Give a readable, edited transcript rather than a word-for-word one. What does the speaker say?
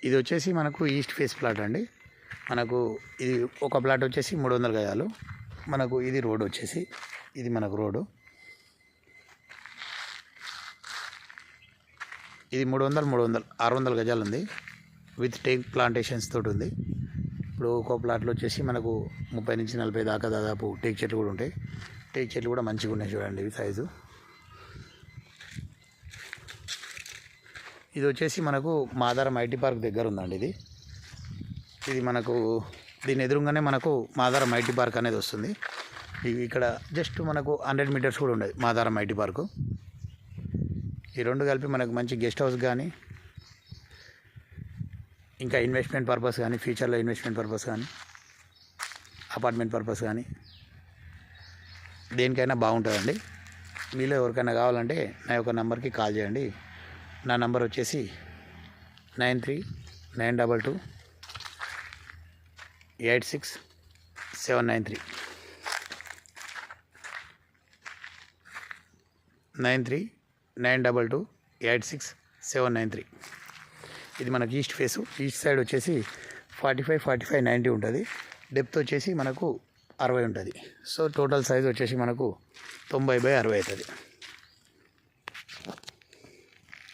ఇది వచ్చేసి మనకు ఈస్ట్ ఫేస్ ప్లాట్ అండి. మనకు ఇది ఒక ప్లాట్ వచ్చేసి 300 గజాలు. మనకు ఇది రోడ్ వచ్చేసి ఇది మనకు రోడ్డు. ఇది 300 600 గజాలు ఉంది. విత్ టేక్ ప్లాంటేషన్స్ తోటి ఉంది. ఇప్పుడు ఒక్కో ప్లాట్లో వచ్చేసి మనకు 30 నుంచి 40 దాకా దాదాపు టేక్ చెట్లు కూడా ఉంటాయి. టేక్ చెట్లు కూడా మంచిగా ఉన్నాయి చూడండి ఇవి సైజు. ఇది వచ్చేసి మనకు మాదారం ఐటీ పార్క్ దగ్గర ఉందండి. ఇది మనకు దీని ఎదురుగానే మనకు మాదారం ఐటీ పార్క్ అనేది వస్తుంది. ఇక్కడ జస్ట్ మనకు 100 మీటర్స్ కూడా ఉండదు మాదారం ఐటీ పార్కు. ఈ రెండు కలిపి మనకు మంచి గెస్ట్ హౌస్ కానీ ఇంకా ఇన్వెస్ట్మెంట్ పర్పస్ కానీ ఫ్యూచర్లో ఇన్వెస్ట్మెంట్ పర్పస్ కానీ అపార్ట్మెంట్ పర్పస్ కానీ దేనికైనా బాగుంటుందండి. మీలో ఎవరికైనా కావాలంటే నా యొక్క నెంబర్కి కాల్ చేయండి. నా నంబర్ వచ్చేసి 93-922-86793 93-922-86793. ఇది మనకు ఈస్ట్ ఫేసు. ఈస్ట్ సైడ్ వచ్చేసి 45-90 ఉంటుంది. డెప్త్ వచ్చేసి మనకు 60 ఉంటుంది. సో టోటల్ సైజ్ వచ్చేసి మనకు 90/60 అవుతుంది.